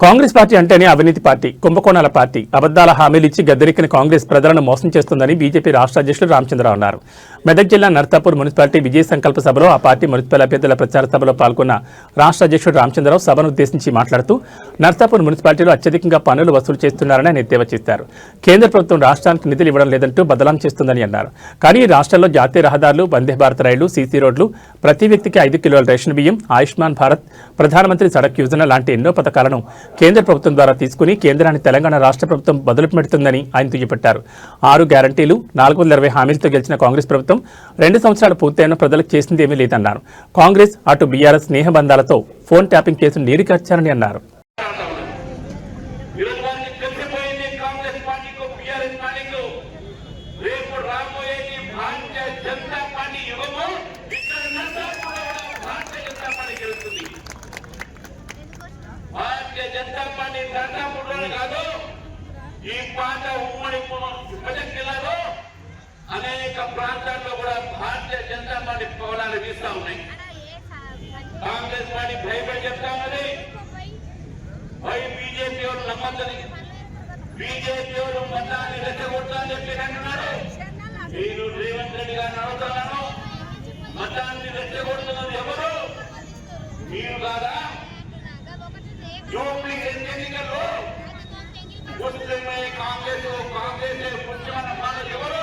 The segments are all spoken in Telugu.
కాంగ్రెస్ పార్టీ అంటేనే అవినీతి పార్టీ, కుంభకోణాల పార్టీ, అబద్దాల హామీలు ఇచ్చి గద్దెరెక్కిన కాంగ్రెస్ ప్రజలను మోసం చేస్తుందని బీజేపీ రాష్ట్ర అధ్యక్షుడు రామచంద్రరావు అన్నారు. మెదక్ జిల్లా నర్సాపూర్ మున్సిపాలిటీ విజయ సంకల్ప సభలో ఆ పార్టీ మున్సిపల్ అభ్యర్థుల ప్రచార సభలో పాల్గొన్న రాష్ట్ర అధ్యక్షుడు రామచంద్రరావు సభను ఉద్దేశించి మాట్లాడుతూ నర్సాపూర్ మున్సిపాలిటీలో అత్యధికంగా పన్నులు వసూలు చేస్తున్నారని ఆయన ఎద్దేవా చేశారు. కేంద్ర ప్రభుత్వం రాష్ట్రానికి నిధులు ఇవ్వడం లేదంటూ బదలాం చేస్తుందని అన్నారు. కానీ రాష్ట్రంలో జాతీయ రహదారులు, వందే భారత్ రైళ్లు, సీసీ రోడ్లు, ప్రతి వ్యక్తికి 5 కిలోల రేషన్ బియ్యం, ఆయుష్మాన్ భారత్, ప్రధానమంత్రి సడక్ యోజన లాంటి ఎన్నో పథకాలను కేంద్ర ప్రభుత్వం ద్వారా తీసుకుని కేంద్రాన్ని తెలంగాణ రాష్ట్ర ప్రభుత్వం బదులు పెడుతుందని ఆయన దుయ్యబట్టారు. 6 గ్యారంటీలు, 420 హామీలతో గెలిచిన కాంగ్రెస్ ప్రభుత్వం 2 సంవత్సరాలు పూర్తయిన ప్రజలకు చేసిందేమీ లేదన్నారు. కాంగ్రెస్ అటు బీఆర్ఎస్ స్నేహబంధాలతో ఫోన్ ట్యాపింగ్ కేసును నీరుగార్చారని అన్నారు. ఈ పాట ఉమ్మడి మెదక్ జిల్లాలో అనేక ప్రాంతాల్లో కూడా భారతీయ జనతా పార్టీ పవనాలు వీస్తా ఉన్నాయి. కాంగ్రెస్ పార్టీ భయపడి చెప్తా ఉన్నది, బీజేపీ వాళ్ళు నమ్మద్దని, బీజేపీ వాళ్ళు మతాన్ని రెచ్చగొట్టాలని చెప్పి అంటున్నారు. నేను రేవంత్ రెడ్డి గారిని అడుగుతున్నాను, మతాన్ని రెచ్చగొడుతున్నది ఎవరు? మీరు కాదా? ఎన్నికల్లో ముస్లింలే కాంగ్రెస్ ముఖ్యమైన మాటలు ఎవరు?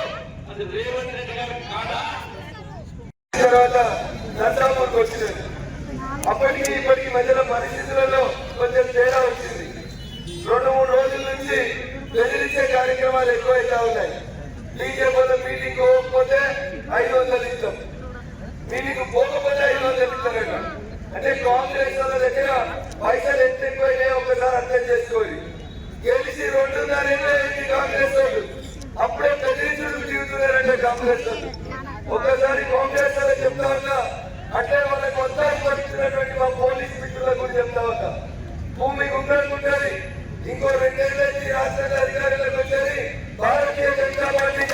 అది రేవంత్ రెడ్డి గారు కాదా? తర్వాత నర్సాపూర్కి వచ్చింది. అప్పటికి ఇప్పటికి మధ్యలో పరిస్థితులలో కొంచెం తేడా వచ్చింది. 2-3 రోజుల నుంచి బెదిరించే కార్యక్రమాలు ఎక్కువైతా ఉన్నాయి. బీజేపీ మీటింగ్ పోకపోతే 500 ఇస్తాం, మీటింగ్ పోకపోతే 500 ఇస్తారట. అంటే కాంగ్రెస్ వాళ్ళ దగ్గర పైసలు ఎంత ఎక్కువైనాయో ఒకసారి అర్థం చేసుకోవాలి. గెలిచి 2.5 కాంగ్రెస్ వాళ్ళు అప్పుడే బెదిరించుడు దిగుతున్నారంటే కాంగ్రెస్ వాళ్ళు. ఒక్కసారి కాంగ్రెస్ వాళ్ళు చెప్తా ఉన్నా, అంటే వాళ్ళ కొత్త పడుతున్నటువంటి మా పోలీస్ మిత్రులకు కూడా చెప్తా ఉన్నా, భూమి గుండెలుంటుంది, ఇంకో 2 ఏళ్ళకి రాష్ట్ర అధికారులకు వచ్చేది భారతీయ జనతా పార్టీ.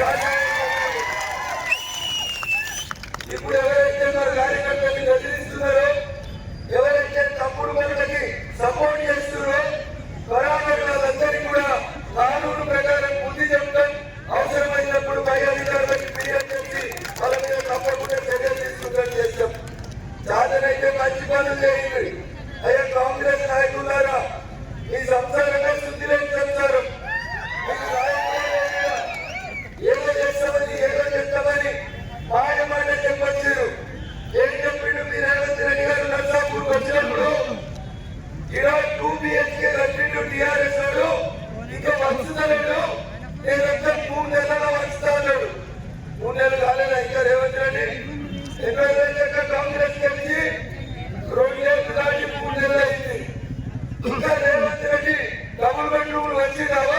ఇప్పుడు ఎవరైతే మన కార్యకర్తలు బెదిరిస్తున్నారో, ఎవరైతే తప్పుడు పనులకి సపోర్ట్ చేస్తున్నారో, బరాబర్లందరికీ కూడా కానూను ప్రకారం బుద్ధి చెప్తాం. అవసరమైనప్పుడు పై అధికారులకు ఫిర్యాదు చేసి వాళ్ళ మీద తప్పకుండా చర్యలు తీసుకుంటాం చేస్తాం. సాధనైతే మంచి పనులు చేయండి. అయ్యా కాంగ్రెస్ నాయకులారా, ఈ సంసారంగా శుద్ధి లేని సంసారం. ఏదో చేస్తామని ఏదో చేస్తామని మాట చెప్పొచ్చారు. ఏం చెప్పిండు మీ రేవంత్ రెడ్డి గారు నర్సాపూర్కి వచ్చినప్పుడు? 2 BHK కట్టిండు టీఆర్ఎస్ వాడు, ఇంకా వంచుతలేడు. నేనంతా 3 నెలల్లో వంచుతా అన్నాడు. 3 నెలలు కాలేదా ఇంకా రేవంత్ రెడ్డి? ఎన్నో కాంగ్రెస్ కలిసి 2 నెలలు దాటి 3 నెలలు అయింది. ఇంకా రేవంత్ రెడ్డి డబుల్ బెడ్రూమ్లు వచ్చినావా?